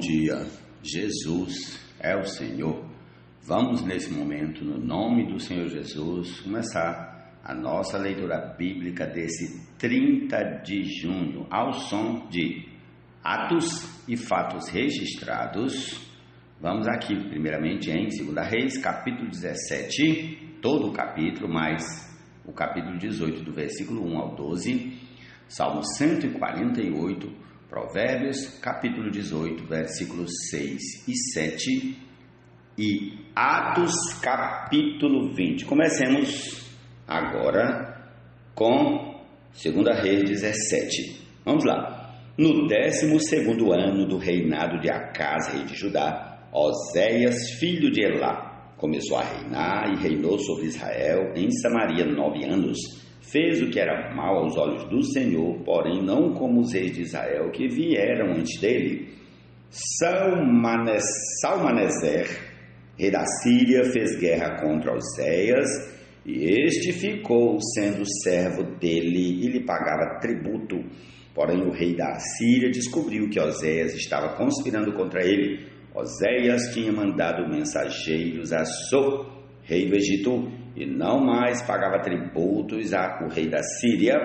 dia, Jesus é o Senhor. Vamos nesse momento, no nome do Senhor Jesus, começar a nossa leitura bíblica desse 30 de junho, ao som de Atos e Fatos Registrados. Vamos aqui, primeiramente, em 2 Reis, capítulo 17, todo o capítulo, mais o capítulo 18, do versículo 1 ao 12, Salmo 148, Provérbios, capítulo 18, versículos 6 e 7 e Atos, capítulo 20. Comecemos agora com 2 Reis 17. Vamos lá. No 12º ano do reinado de Acás, rei de Judá, Oséias, filho de Elá, começou a reinar e reinou sobre Israel em Samaria 9 anos. Fez o que era mal aos olhos do Senhor, porém não como os reis de Israel que vieram antes dele. Salmaneser, rei da Síria, fez guerra contra Oséias, e este ficou sendo servo dele e lhe pagava tributo. Porém o rei da Síria descobriu que Oséias estava conspirando contra ele. Oséias tinha mandado mensageiros a So, rei do Egito, e não mais pagava tributos ao rei da Síria,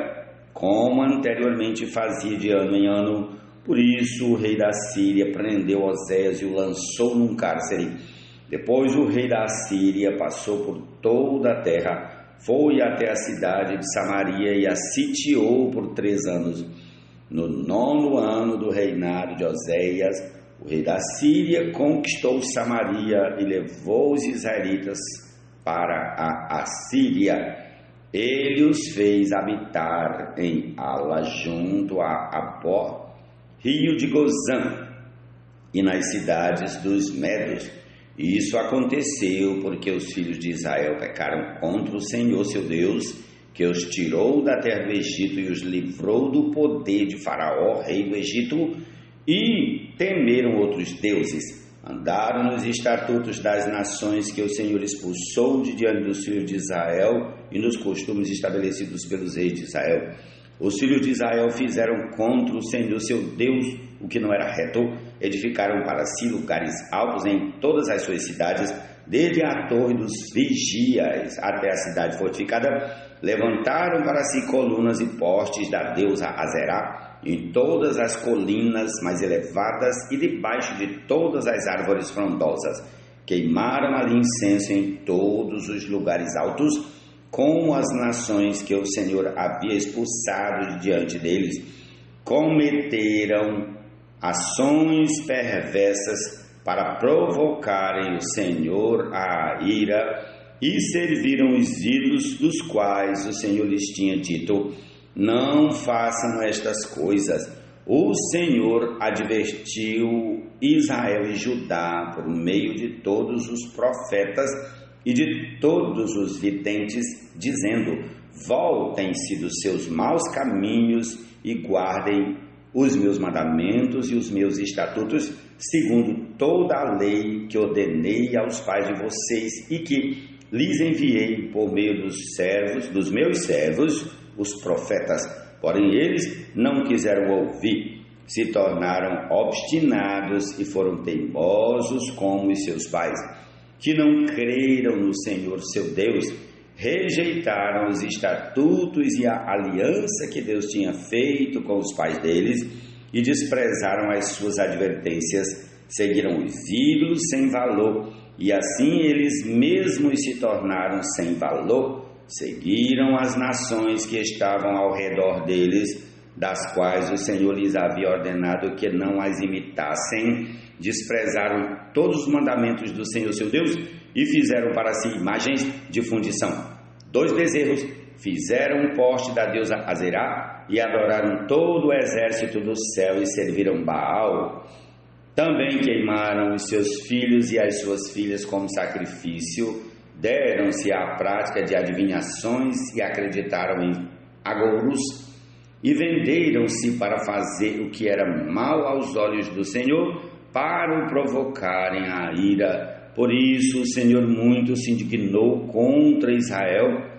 como anteriormente fazia de ano em ano. Por isso o rei da Síria prendeu Oséias e o lançou num cárcere. Depois o rei da Síria passou por toda a terra, foi até a cidade de Samaria e a sitiou por 3 anos. No 9º ano do reinado de Oséias, o rei da Síria conquistou Samaria e levou os israelitas para a Assíria. Ele os fez habitar em Ala, junto a Abó, rio de Gozã, e nas cidades dos Medos. Isso aconteceu porque os filhos de Israel pecaram contra o Senhor seu Deus, que os tirou da terra do Egito e os livrou do poder de Faraó, rei do Egito, e temeram outros deuses. Andaram nos estatutos das nações que o Senhor expulsou de diante dos filhos de Israel e nos costumes estabelecidos pelos reis de Israel. Os filhos de Israel fizeram contra o Senhor seu Deus o que não era reto. Edificaram para si lugares altos em todas as suas cidades, desde a torre dos vigias até a cidade fortificada. Levantaram para si colunas e postes da deusa Azerá em todas as colinas mais elevadas e debaixo de todas as árvores frondosas. Queimaram ali incenso em todos os lugares altos, como as nações que o Senhor havia expulsado de diante deles. Cometeram ações perversas para provocarem o Senhor à ira e serviram os ídolos dos quais o Senhor lhes tinha dito: não façam estas coisas. O Senhor advertiu Israel e Judá por meio de todos os profetas e de todos os videntes, dizendo: voltem-se dos seus maus caminhos e guardem os meus mandamentos e os meus estatutos, segundo toda a lei que ordenei aos pais de vocês e que lhes enviei por meio dos meus servos, os profetas. Porém eles não quiseram ouvir, se tornaram obstinados e foram teimosos como os seus pais, que não creram no Senhor seu Deus, rejeitaram os estatutos e a aliança que Deus tinha feito com os pais deles e desprezaram as suas advertências, seguiram os ídolos sem valor e assim eles mesmos se tornaram sem valor. Seguiram as nações que estavam ao redor deles, das quais o Senhor lhes havia ordenado que não as imitassem. Desprezaram todos os mandamentos do Senhor seu Deus e fizeram para si imagens de fundição. 2 bezerros, fizeram um poste da deusa Azerá e adoraram todo o exército do céu e serviram Baal. Também queimaram os seus filhos e as suas filhas como sacrifício, deram-se à prática de adivinhações e acreditaram em agouros e venderam-se para fazer o que era mal aos olhos do Senhor, para o provocarem a ira. Por isso o Senhor muito se indignou contra Israel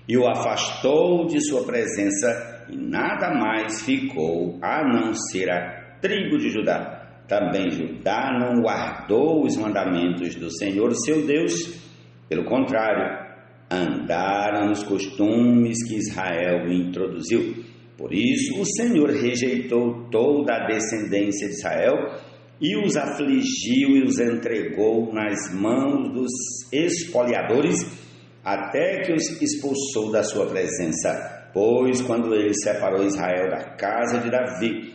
e o afastou de sua presença, e nada mais ficou a não ser a tribo de Judá. também Judá não guardou os mandamentos do Senhor seu Deus. Pelo contrário, andaram nos costumes que Israel introduziu. Por isso o Senhor rejeitou toda a descendência de Israel e os afligiu e os entregou nas mãos dos espoliadores, até que os expulsou da sua presença. Pois quando ele separou Israel da casa de Davi,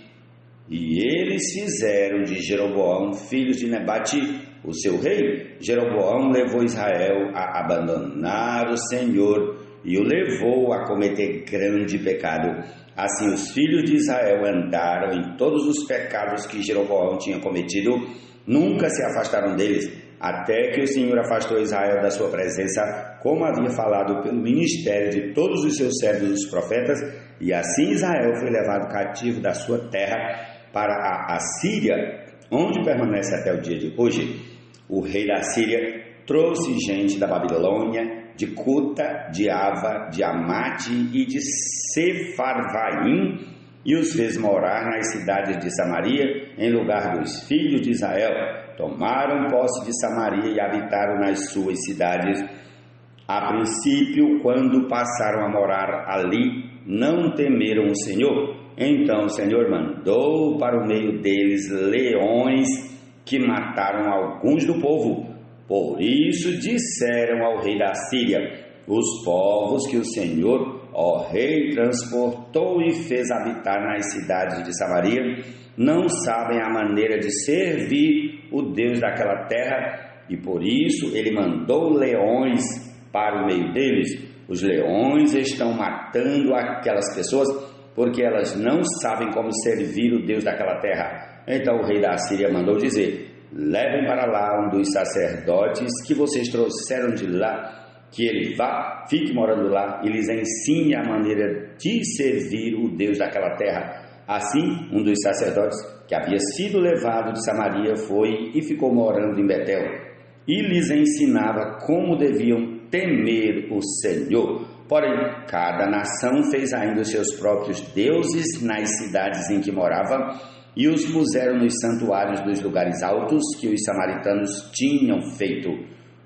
e eles fizeram de Jeroboão, filho de Nebate, o seu rei, Jeroboão levou Israel a abandonar o Senhor e o levou a cometer grande pecado. Assim os filhos de Israel andaram em todos os pecados que Jeroboão tinha cometido, nunca se afastaram deles, até que o Senhor afastou Israel da sua presença, como havia falado pelo ministério de todos os seus servos os profetas, e assim Israel foi levado cativo da sua terra para a Assíria, onde permanece até o dia de hoje. O rei da Síria trouxe gente da Babilônia, de Cuta, de Ava, de Amate e de Sefarvaim, e os fez morar nas cidades de Samaria, em lugar dos filhos de Israel. Tomaram posse de Samaria e habitaram nas suas cidades. A princípio, quando passaram a morar ali, não temeram o Senhor. Então o Senhor mandou para o meio deles leões que mataram alguns do povo. Por isso disseram ao rei da Síria: os povos que o Senhor, ó rei, transportou e fez habitar nas cidades de Samaria, não sabem a maneira de servir o Deus daquela terra, e por isso ele mandou leões para o meio deles. Os leões estão matando aquelas pessoas, porque elas não sabem como servir o Deus daquela terra. Então o rei da Síria mandou dizer: levem para lá um dos sacerdotes que vocês trouxeram de lá, que ele vá, fique morando lá e lhes ensine a maneira de servir o Deus daquela terra. Assim, um dos sacerdotes que havia sido levado de Samaria foi e ficou morando em Betel, e lhes ensinava como deviam temer o Senhor. Porém, cada nação fez ainda os seus próprios deuses nas cidades em que morava, e os puseram nos santuários dos lugares altos que os samaritanos tinham feito.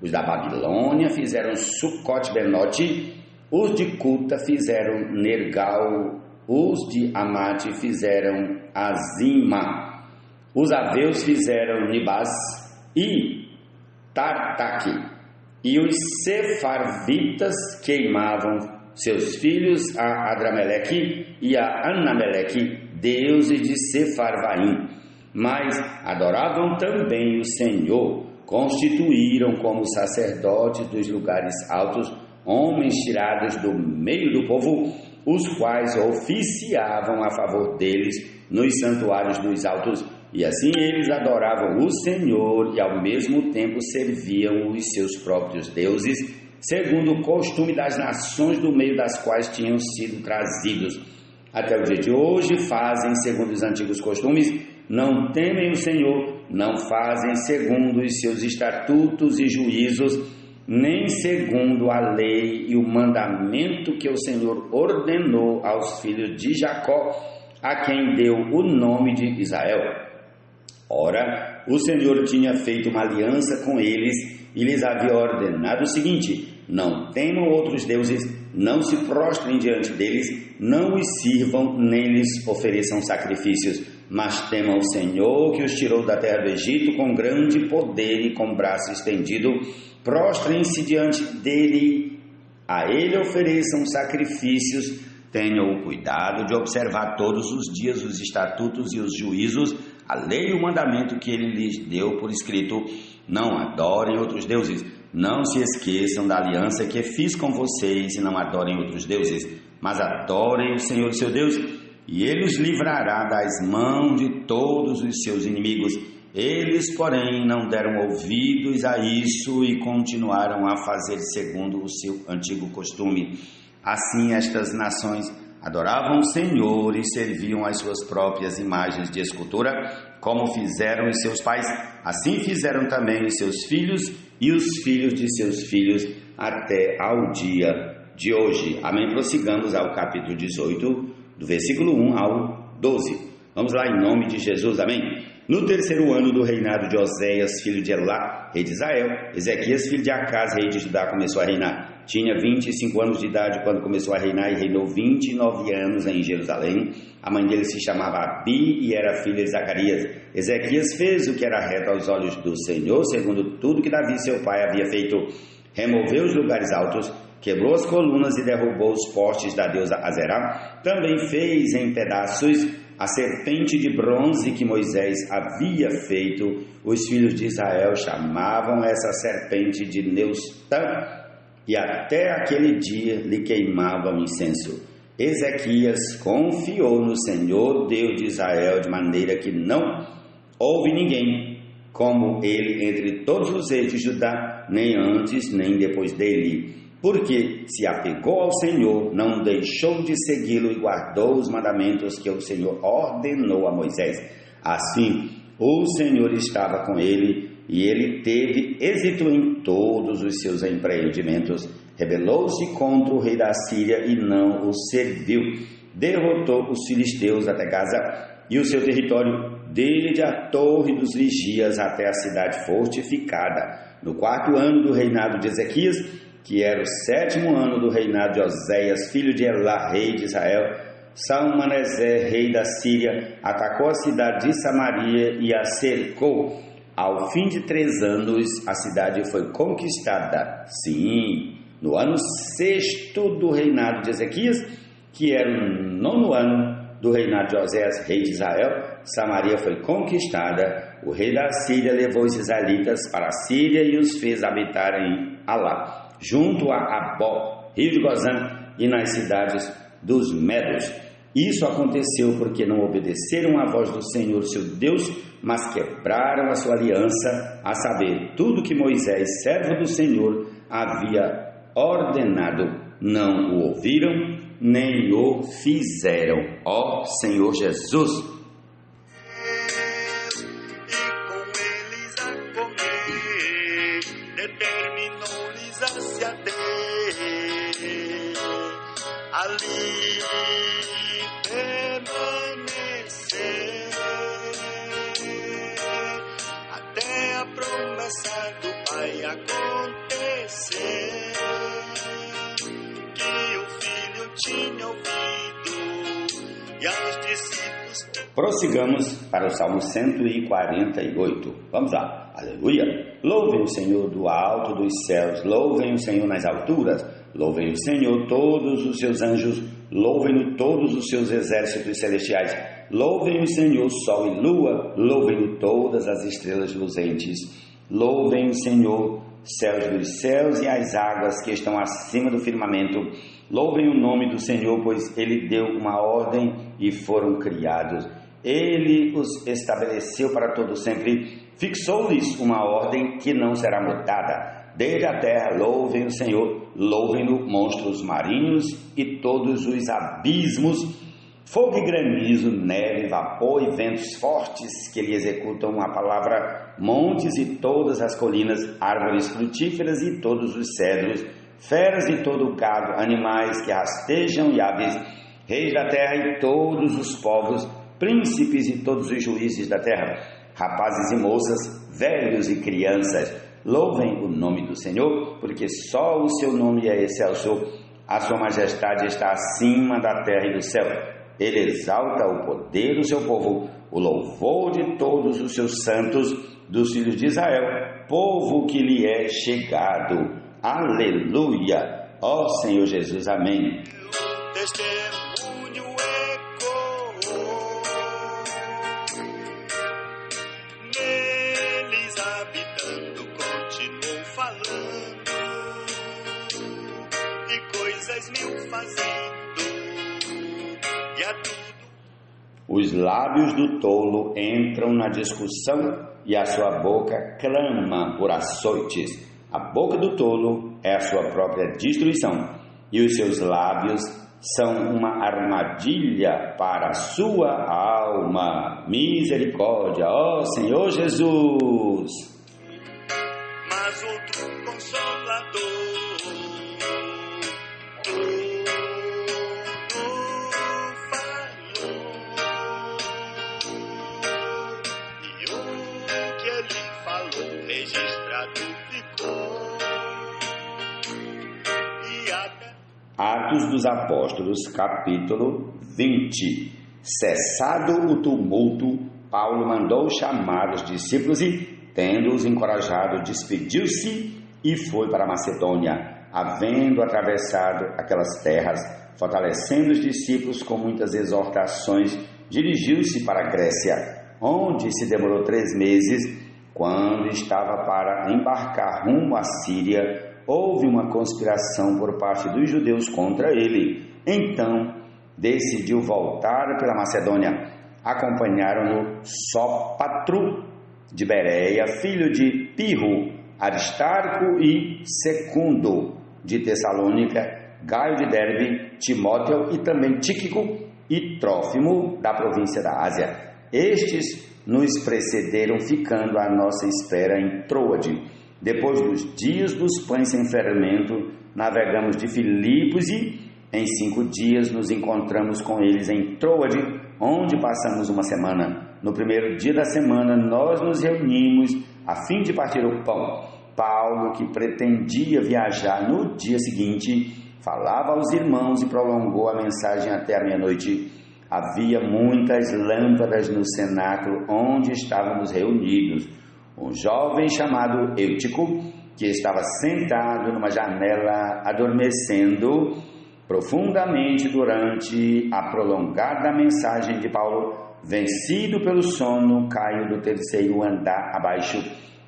Os da Babilônia fizeram Sucote-Benote, os de Cuta fizeram Nergal, os de Amate fizeram Azima, os aveus fizeram Nibás e Tartaque, e os sefarvitas queimavam seus filhos a Adrameleque e a Anameleque, deuses de Sefarvaim, mas adoravam também o Senhor. Constituíram como sacerdotes dos lugares altos homens tirados do meio do povo, os quais oficiavam a favor deles nos santuários dos altos, e assim eles adoravam o Senhor e ao mesmo tempo serviam os seus próprios deuses, segundo o costume das nações do meio das quais tinham sido trazidos. Até o dia de hoje fazem segundo os antigos costumes, não temem o Senhor, não fazem segundo os seus estatutos e juízos, nem segundo a lei e o mandamento que o Senhor ordenou aos filhos de Jacó, a quem deu o nome de Israel. Ora, o Senhor tinha feito uma aliança com eles e lhes havia ordenado o seguinte: não temam outros deuses, não se prostrem diante deles, não os sirvam, nem lhes ofereçam sacrifícios, mas temam o Senhor que os tirou da terra do Egito com grande poder e com braço estendido. Prostrem-se diante dele, a ele ofereçam sacrifícios. Tenham o cuidado de observar todos os dias os estatutos e os juízos, a lei e o mandamento que ele lhes deu por escrito. Não adorem outros deuses, não se esqueçam da aliança que fiz com vocês e não adorem outros deuses, mas adorem o Senhor seu Deus, e ele os livrará das mãos de todos os seus inimigos. Eles, porém, não deram ouvidos a isso e continuaram a fazer segundo o seu antigo costume. Assim, estas nações adoravam o Senhor e serviam as suas próprias imagens de escultura, como fizeram os seus pais. Assim fizeram também os seus filhos e os filhos de seus filhos até ao dia de hoje. Amém? Prossigamos ao capítulo 18, do versículo 1 ao 12. Vamos lá, em nome de Jesus, amém? No terceiro ano do reinado de Oséias, filho de Elá, rei de Israel, Ezequias, filho de Acás, rei de Judá, começou a reinar. Tinha 25 anos de idade quando começou a reinar e reinou 29 anos em Jerusalém. A mãe dele se chamava Abi e era filha de Zacarias. Ezequias fez o que era reto aos olhos do Senhor, segundo tudo que Davi, seu pai, havia feito. Removeu os lugares altos, quebrou as colunas e derrubou os postes da deusa Azerá. Também fez em pedaços a serpente de bronze que Moisés havia feito. Os filhos de Israel chamavam essa serpente de Neustã, e até aquele dia lhe queimavam incenso. Ezequias confiou no Senhor, Deus de Israel, de maneira que não houve ninguém como ele entre todos os reis de Judá, nem antes nem depois dele. Porque se apegou ao Senhor, não deixou de segui-lo e guardou os mandamentos que o Senhor ordenou a Moisés. Assim, o Senhor estava com ele e ele teve êxito em todos os seus empreendimentos. Rebelou-se contra o rei da Síria e não o serviu. Derrotou os filisteus até Gaza e o seu território, desde a torre dos vigias até a cidade fortificada. No 4º ano do reinado de Ezequias, que era o 7º ano do reinado de Oséias, filho de Elá, rei de Israel, Salmaneser, rei da Síria, atacou a cidade de Samaria e a cercou. Ao fim de 3 anos, a cidade foi conquistada. Sim, no ano 6º do reinado de Ezequias, que era o 9º ano do reinado de Oséias, rei de Israel, Samaria foi conquistada. O rei da Síria levou os israelitas para a Síria e os fez habitar em Alá, junto a Abó, rio de Gozã, e nas cidades dos Medos. Isso aconteceu porque não obedeceram à voz do Senhor, seu Deus, mas quebraram a sua aliança, a saber, tudo que Moisés, servo do Senhor, havia ordenado. Não o ouviram, nem o fizeram. Ó Senhor Jesus! Ali permanecer até a promessa do Pai acontecer, que o Filho tinha ouvido e aos discípulos. Prossigamos para o Salmo 148. Vamos lá. Aleluia! Louvem o Senhor do alto dos céus, louvem o Senhor nas alturas. Louvem o Senhor todos os seus anjos, louvem-no todos os seus exércitos celestiais. Louvem o Senhor sol e lua, louvem-no todas as estrelas luzentes. Louvem o Senhor céus dos céus e as águas que estão acima do firmamento. Louvem o nome do Senhor, pois Ele deu uma ordem e foram criados. Ele os estabeleceu para todo sempre, fixou-lhes uma ordem que não será mudada. Desde a terra, louvem o Senhor, louvem-no monstros marinhos e todos os abismos, fogo e granizo, neve, vapor e ventos fortes que lhe executam a palavra, montes e todas as colinas, árvores frutíferas e todos os cedros, feras e todo o gado, animais que rastejam e aves, reis da terra e todos os povos, príncipes e todos os juízes da terra, rapazes e moças, velhos e crianças. Louvem o nome do Senhor, porque só o seu nome é excelso. A sua majestade está acima da terra e do céu. Ele exalta o poder do seu povo, o louvor de todos os seus santos, dos filhos de Israel, povo que lhe é chegado. Aleluia! Ó Senhor Jesus, amém. Testemunho ecoou neles, habitando, continuou falando de coisas mil fazendo e a tudo. Os lábios do tolo entram na discussão e a sua boca clama por açoites. A boca do tolo é a sua própria destruição e os seus lábios são uma armadilha para a sua alma. Misericórdia, ó Senhor Jesus! Mas outro consolador falou, e Atos dos Apóstolos, capítulo 20. Cessado o tumulto, Paulo mandou chamar os discípulos e, tendo-os encorajado, despediu-se e foi para a Macedônia. Havendo atravessado aquelas terras, fortalecendo os discípulos com muitas exortações, dirigiu-se para a Grécia, onde se demorou 3 meses. Quando estava para embarcar rumo à Síria, houve uma conspiração por parte dos judeus contra ele. Então, decidiu voltar pela Macedônia. Acompanharam-no Sópatro de Bereia, filho de Pirro, Aristarco e Secundo de Tessalônica, Gaio de Derbe, Timóteo e também Tíquico e Trófimo da província da Ásia. Estes nos precederam, ficando à nossa espera em Troade. Depois dos dias dos pães sem fermento, navegamos de Filipos e, em 5 dias, nos encontramos com eles em Troade, onde passamos uma semana. No primeiro dia da semana, nós nos reunimos a fim de partir o pão. Paulo, que pretendia viajar no dia seguinte, falava aos irmãos e prolongou a mensagem até a meia-noite. Havia muitas lâmpadas no cenáculo onde estávamos reunidos. Um jovem chamado Eutico, que estava sentado numa janela adormecendo profundamente durante a prolongada mensagem de Paulo, vencido pelo sono, caiu do 3º andar abaixo.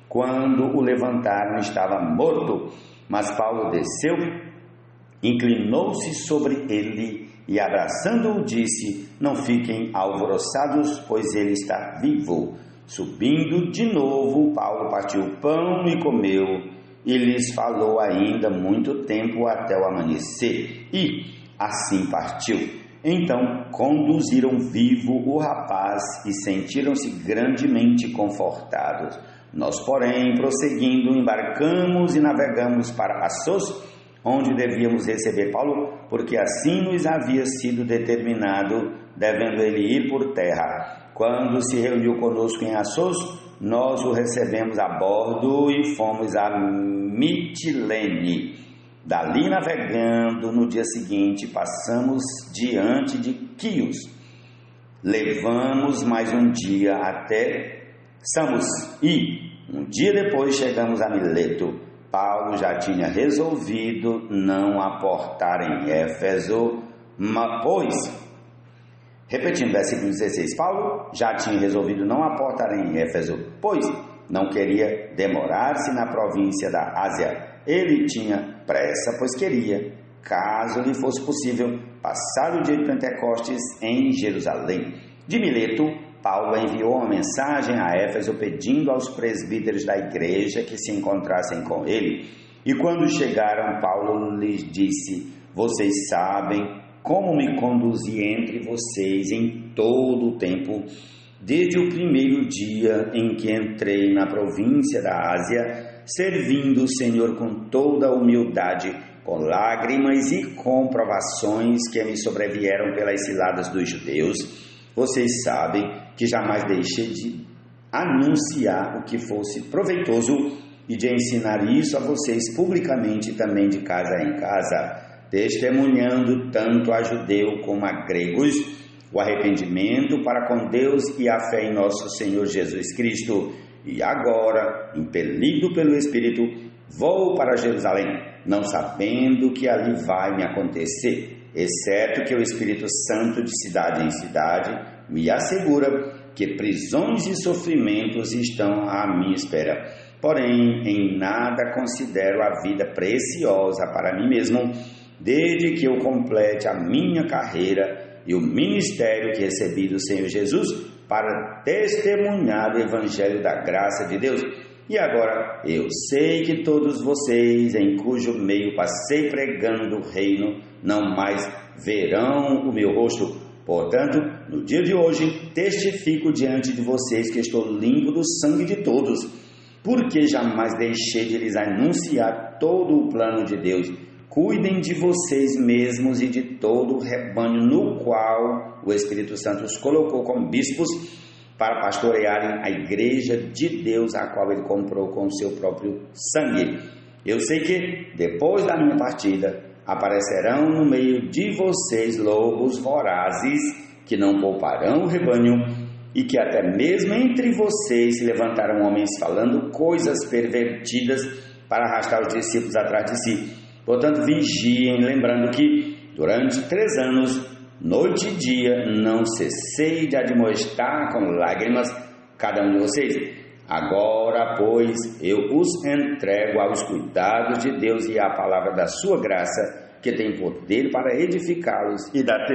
Quando o levantaram, estava morto, mas Paulo desceu, inclinou-se sobre ele e, abraçando-o, disse: não fiquem alvoroçados, pois ele está vivo. Subindo de novo, Paulo partiu o pão e comeu, e lhes falou ainda muito tempo até o amanhecer, e assim partiu. Então conduziram vivo o rapaz e sentiram-se grandemente confortados. Nós, porém, prosseguindo, embarcamos e navegamos para Assos, onde devíamos receber Paulo, porque assim nos havia sido determinado, devendo ele ir por terra. Quando se reuniu conosco em Assos, nós o recebemos a bordo e fomos a Mitilene. Dali, navegando, no dia seguinte, passamos diante de Quios. Levamos mais um dia até Samos e, um dia depois, chegamos a Mileto. Paulo já tinha resolvido não aportar em Éfeso, repetindo, versículo 16, Paulo já tinha resolvido não aportar em Éfeso, pois não queria demorar-se na província da Ásia. Ele tinha pressa, pois queria, caso lhe fosse possível, passar o dia de Pentecostes em Jerusalém. De Mileto, Paulo enviou uma mensagem a Éfeso pedindo aos presbíteros da igreja que se encontrassem com ele. E quando chegaram, Paulo lhes disse: vocês sabem como me conduzi entre vocês em todo o tempo, desde o primeiro dia em que entrei na província da Ásia, servindo o Senhor com toda a humildade, com lágrimas e com provações que me sobrevieram pelas ciladas dos judeus. Vocês sabem que jamais deixei de anunciar o que fosse proveitoso e de ensinar isso a vocês publicamente, também de casa em casa, testemunhando tanto a judeu como a gregos o arrependimento para com Deus e a fé em nosso Senhor Jesus Cristo. E agora, impelido pelo Espírito, vou para Jerusalém, não sabendo o que ali vai me acontecer, exceto que o Espírito Santo, de cidade em cidade, me assegura que prisões e sofrimentos estão à minha espera. Porém, em nada considero a vida preciosa para mim mesmo, desde que eu complete a minha carreira e o ministério que recebi do Senhor Jesus para testemunhar o Evangelho da graça de Deus. E agora, eu sei que todos vocês, em cujo meio passei pregando o reino, não mais verão o meu rosto. Portanto, no dia de hoje, testifico diante de vocês que estou limpo do sangue de todos, porque jamais deixei de lhes anunciar todo o plano de Deus. Cuidem de vocês mesmos e de todo o rebanho no qual o Espírito Santo os colocou como bispos para pastorearem a igreja de Deus, a qual ele comprou com o seu próprio sangue. Eu sei que, depois da minha partida, aparecerão no meio de vocês lobos vorazes, que não pouparão o rebanho, e que até mesmo entre vocês se levantaram homens falando coisas pervertidas para arrastar os discípulos atrás de si. Portanto, vigiem, lembrando que durante 3 anos, noite e dia, não cessei de admoestar com lágrimas cada um de vocês. Agora, pois, eu os entrego aos cuidados de Deus e à palavra da sua graça, que tem poder para edificá-los e dar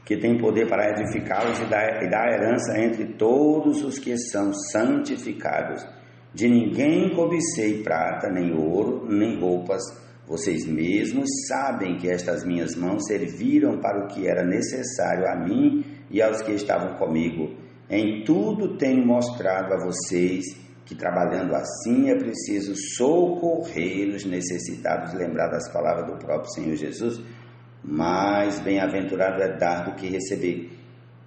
que tem poder para edificá-los e dar herança entre todos os que são santificados. De ninguém cobicei prata, nem ouro, nem roupas. Vocês mesmos sabem que estas minhas mãos serviram para o que era necessário a mim e aos que estavam comigo. Em tudo tenho mostrado a vocês que, trabalhando assim, é preciso socorrer os necessitados. Lembrar das palavras do próprio Senhor Jesus: mais bem-aventurado é dar do que receber.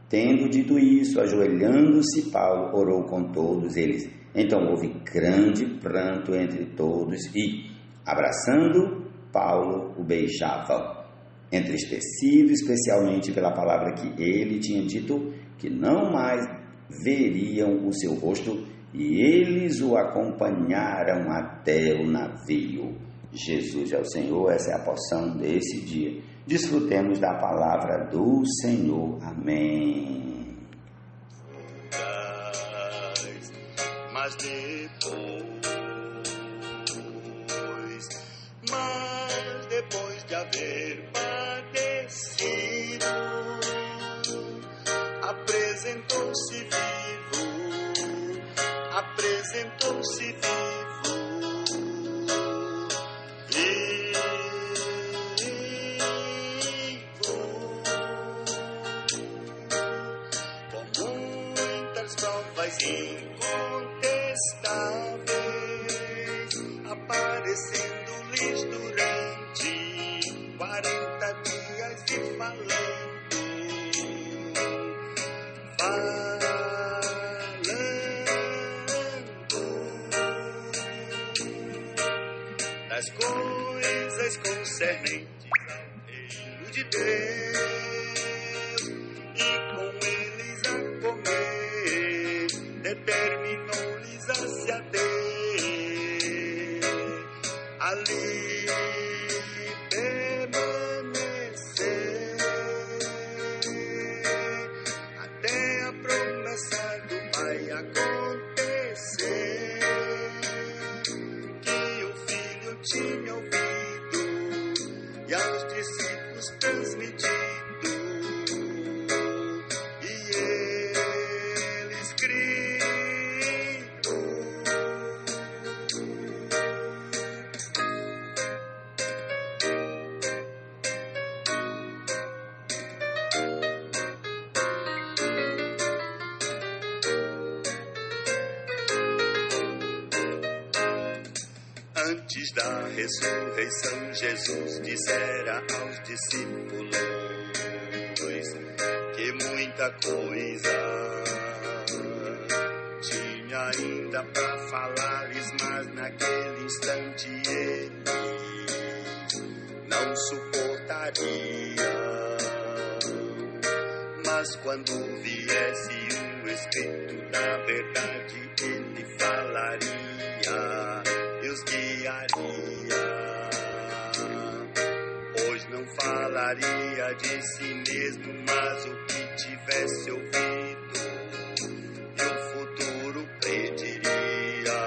Tendo dito isso, ajoelhando-se, Paulo orou com todos eles. Então houve grande pranto entre todos e, abraçando, Paulo o beijava, entristecido especialmente pela palavra que ele tinha dito, que não mais veriam o seu rosto, e eles o acompanharam até o navio. Jesus é o Senhor, essa é a porção desse dia. Desfrutemos da palavra do Senhor. Amém. Mas depois de haver padecido, apresentou-se vivo, com muitas provas incontestáveis, aparecendo-lhes durante 40 dias e falando das coisas concernentes ao reino de Deus, e com eles a comer, determinou-lhes a se ater, ali permanecer, até a promessa do Pai acontecer, que o Filho tinha ouvido e aos discípulos transmitido, e eles criam. Antes da ressurreição, Jesus dissera aos discípulos que muita coisa tinha ainda para falar-lhes, mas naquele instante eles não suportariam. Mas quando viesse o Espírito da verdade, ele falaria e os guiaria, pois não falaria de si mesmo, mas o que tivesse ouvido e o futuro prediria.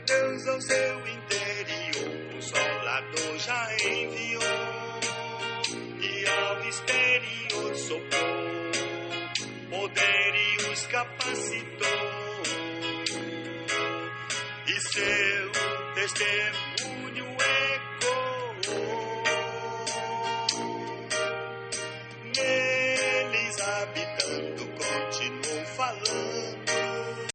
Deus ao seu interior Consolador já enviou, e ao exterior soprou poder e os capacitou, e seu testemunho